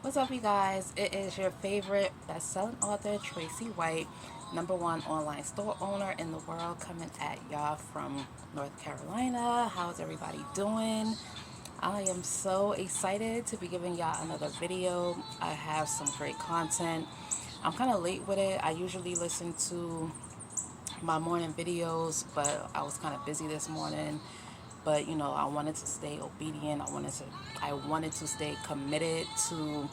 What's up, you guys? It is your favorite best-selling author, Tracy White, #1 online store owner in the world, coming at y'all from North Carolina. How's everybody doing? I am so excited to be giving y'all another video. I have some great content. I'm kind of late with it. I usually listen to my morning videos, but I was kind of busy this morning. But I wanted to stay obedient. I wanted to stay committed to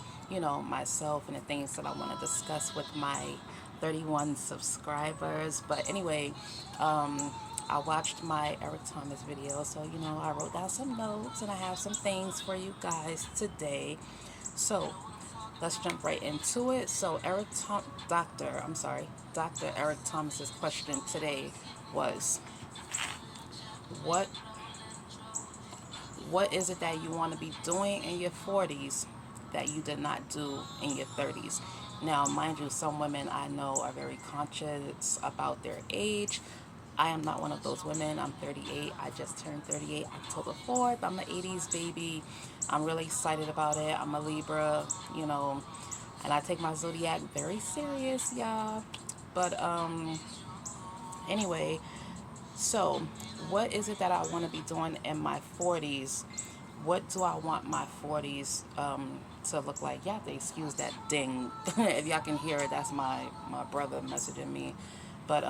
myself and the things that I want to discuss with my 31 subscribers. But anyway, I watched my Eric Thomas video, so I wrote down some notes and I have some things for you guys today. So let's jump right into it. So Dr. Eric Thomas's question today was, what what is it that you want to be doing in your 40s that you did not do in your 30s? Now, mind you, some women I know are very conscious about their age. I am not one of those women. I'm 38. I just turned 38 October 4th. I'm an 80s baby. I'm really excited about it. I'm a Libra, and I take my zodiac very serious, y'all. But anyway, so what is it that I want to be doing in my 40s? What do I want my 40s to look like? You have to excuse that ding. If y'all can hear it, that's my brother messaging me. But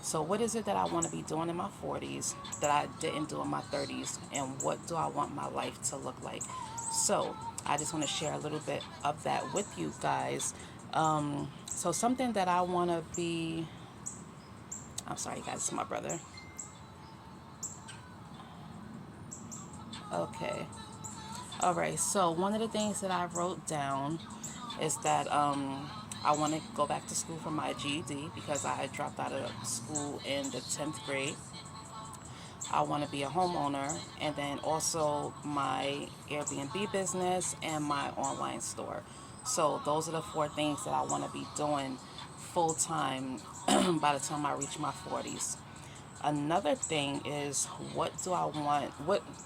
so what is it that I want to be doing in my 40s that I didn't do in my 30s? And what do I want my life to look like? So I just want to share a little bit of that with you guys. So something that I want to be, I'm sorry guys, it's my brother. Okay. All right. So one of the things that I wrote down is that I want to go back to school for my GED because I had dropped out of school in the 10th grade. I want to be a homeowner, and then also my Airbnb business and my online store. So those are the four things that I want to be doing full time by the time I reach my 40s. Another thing is, what do I want?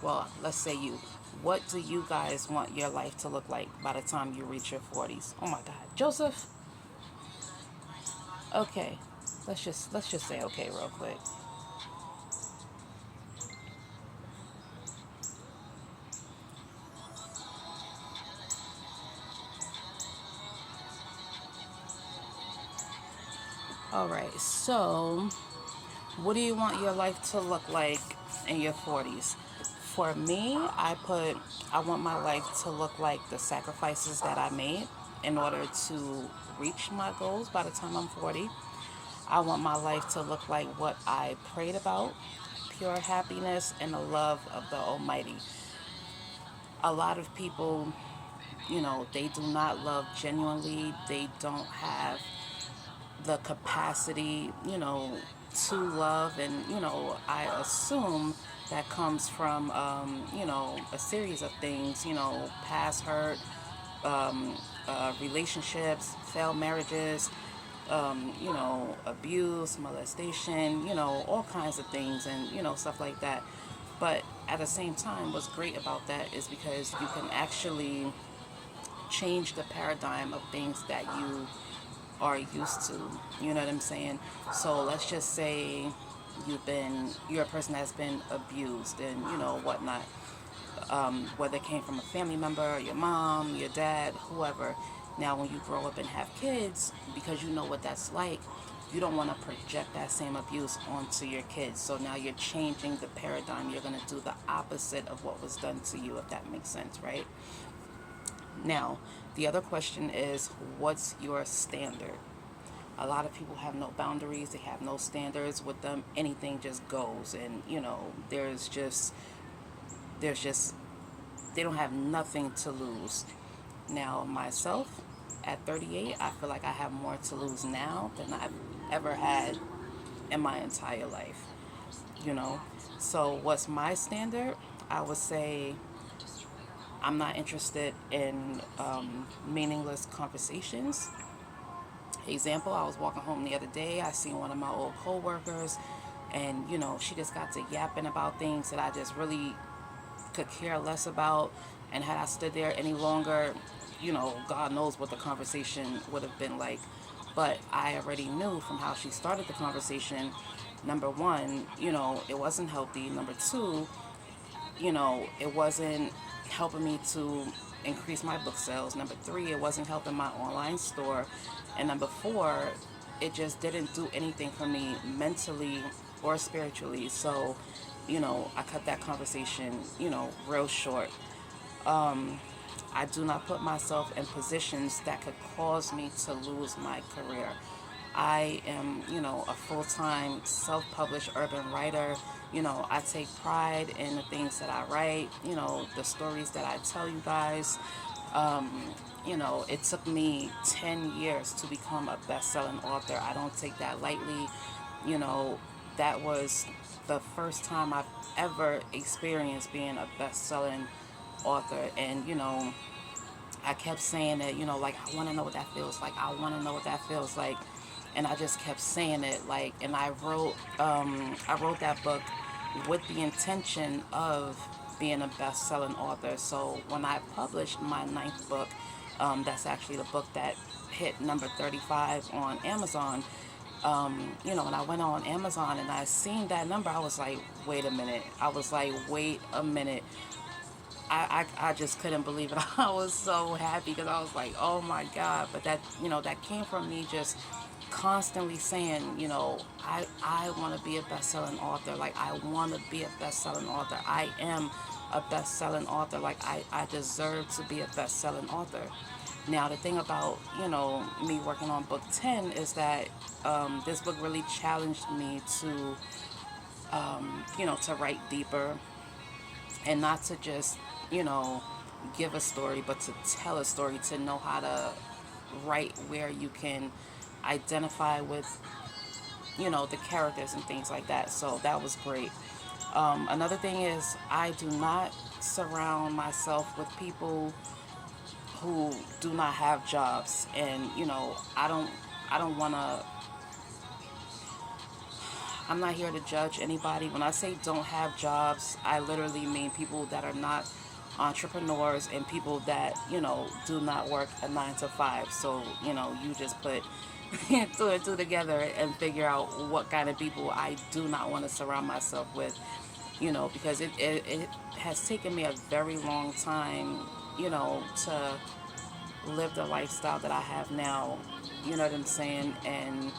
Well, let's say you. What do you guys want your life to look like by the time you reach your 40s? Oh my God, Joseph. Okay, let's just say okay real quick. All right, so what do you want your life to look like in your 40s? For me, I want my life to look like the sacrifices that I made in order to reach my goals by the time I'm 40. I want my life to look like what I prayed about, pure happiness and the love of the Almighty. A lot of people, they do not love genuinely. They don't have the capacity, to love. And, I assume that comes from, a series of things, past hurt, relationships, failed marriages, abuse, molestation, all kinds of things, and, stuff like that. But at the same time, what's great about that is because you can actually change the paradigm of things that you are used to. You know what I'm saying? So let's just say you're a person that's been abused and whatnot. Whether it came from a family member, your mom, your dad, whoever. Now, when you grow up and have kids, because you know what that's like, you don't want to project that same abuse onto your kids. So now you're changing the paradigm. You're going to do the opposite of what was done to you, if that makes sense, right? Now, the other question is, what's your standard? A lot of people have no boundaries. They have no standards with them. Anything just goes, and there's just they don't have nothing to lose. Now, myself, at 38, I feel like I have more to lose now than I've ever had in my entire life. You know, so what's my standard? I would say I'm not interested in meaningless conversations. Example, I was walking home the other day. I seen one of my old coworkers, and she just got to yapping about things that I just really could care less about. And had I stood there any longer, God knows what the conversation would have been like. But I already knew from how she started the conversation, number one, it wasn't healthy. Number two, it wasn't helping me to increase my book sales. Number three, it wasn't helping my online store. And number four, it just didn't do anything for me mentally or spiritually. So, I cut that conversation, real short. I do not put myself in positions that could cause me to lose my career. I am, a full-time self-published urban writer. I take pride in the things that I write, the stories that I tell you guys. It took me 10 years to become a best-selling author. I don't take that lightly. You know, that was the first time I've ever experienced being a best-selling author. And, I kept saying it, like, I want to know what that feels like. I want to know what that feels like. And I just kept saying it, like, and I wrote that book with the intention of being a best-selling author. So when I published my ninth book, that's actually the book that hit number 35 on Amazon. When I went on Amazon and I seen that number, I was like, wait a minute. I was like, wait a minute. I just couldn't believe it. I was so happy because I was like, oh my God. But that came from me just constantly saying, I want to be a best-selling author. Like, I want to be a best-selling author. I am a best-selling author. Like, I deserve to be a best-selling author. Now, the thing about, me working on book 10 is that this book really challenged me to, to write deeper and not to just, give a story, but to tell a story, to know how to write where you can identify with, the characters and things like that. So that was great. Another thing is I do not surround myself with people who do not have jobs. And, I don't want to, I'm not here to judge anybody. When I say don't have jobs, I literally mean people that are not entrepreneurs and people that, do not work a 9 to 5. So, you just put two and two together and figure out what kind of people I do not want to surround myself with, because it has taken me a very long time, to live the lifestyle that I have now. You know what I'm saying? And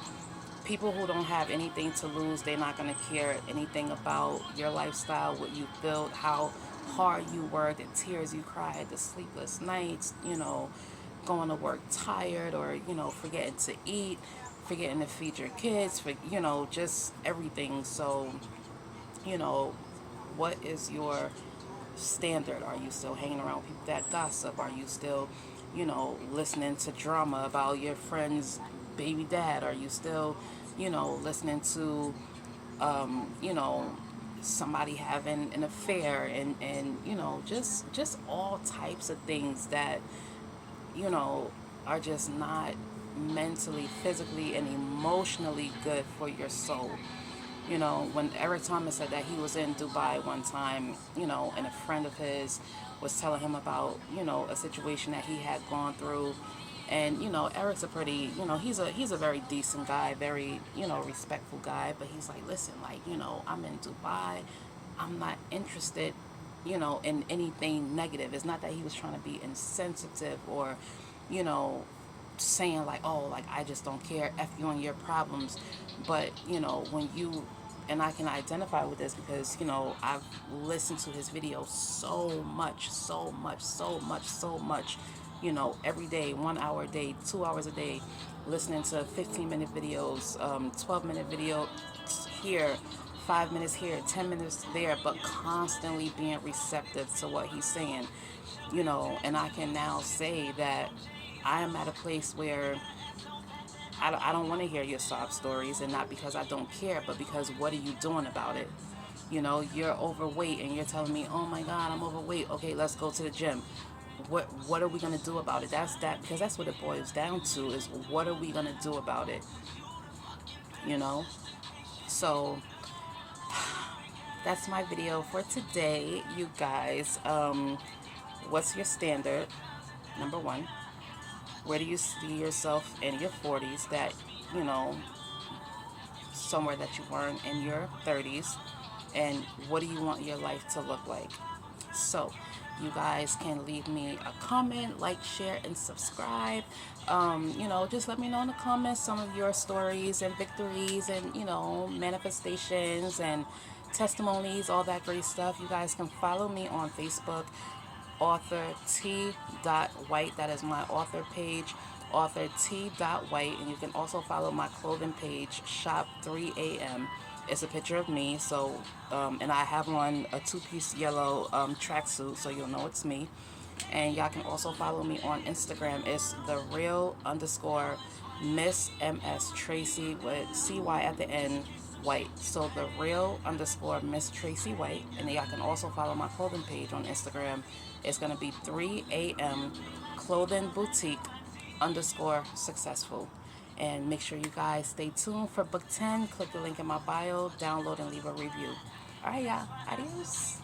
people who don't have anything to lose, they're not going to care anything about your lifestyle, what you built, how hard you worked, the tears you cried, the sleepless nights, going to work tired, or, forgetting to eat, forgetting to feed your kids, just everything. So, what is your standard? Are you still hanging around with people that gossip? Are you still, listening to drama about your friend's baby dad? Are you still, listening to, somebody having an affair, and just all types of things that, are just not mentally, physically, and emotionally good for your soul. When Eric Thomas said that he was in Dubai one time, and a friend of his was telling him about, a situation that he had gone through. And, Eric's a pretty, he's a very decent guy, very, respectful guy. But he's like, listen, like, I'm in Dubai. I'm not interested, in anything negative. It's not that he was trying to be insensitive or, saying like, oh, like, I just don't care, F you and your problems. But, when you, and I can identify with this because, I've listened to his videos so much, every day, 1 hour a day, 2 hours a day, listening to 15-minute videos, 12-minute video here, 5 minutes here, 10 minutes there, but constantly being receptive to what he's saying, and I can now say that I am at a place where I don't want to hear your sob stories, and not because I don't care, but because what are you doing about it? You're overweight and you're telling me, oh my God, I'm overweight. Okay, let's go to the gym. What are we going to do about it? Because that's what it boils down to, is what are we going to do about it? So that's my video for today, you guys. What's your standard? Number one, where do you see yourself in your 40s that, you know, somewhere that you weren't in your 30s? And what do you want your life to look like? So, you guys can leave me a comment, like, share, and subscribe. Just let me know in the comments some of your stories and victories and, manifestations and testimonies, all that great stuff. You guys can follow me on Facebook, author T. White. That is my author page, author T. White. And you can also follow my clothing page, Shop 3am. It's a picture of me, and I have on a two-piece yellow tracksuit, so you'll know it's me. And y'all can also follow me on Instagram. It's the real underscore Miss MS Tracy with CY at the end, White. So the real underscore Miss Tracy White. And then y'all can also follow my clothing page on Instagram. It's going to be 3am Clothing Boutique underscore successful. And make sure you guys stay tuned for book 10. Click the link in my bio, download, and leave a review. All right, y'all. Adios.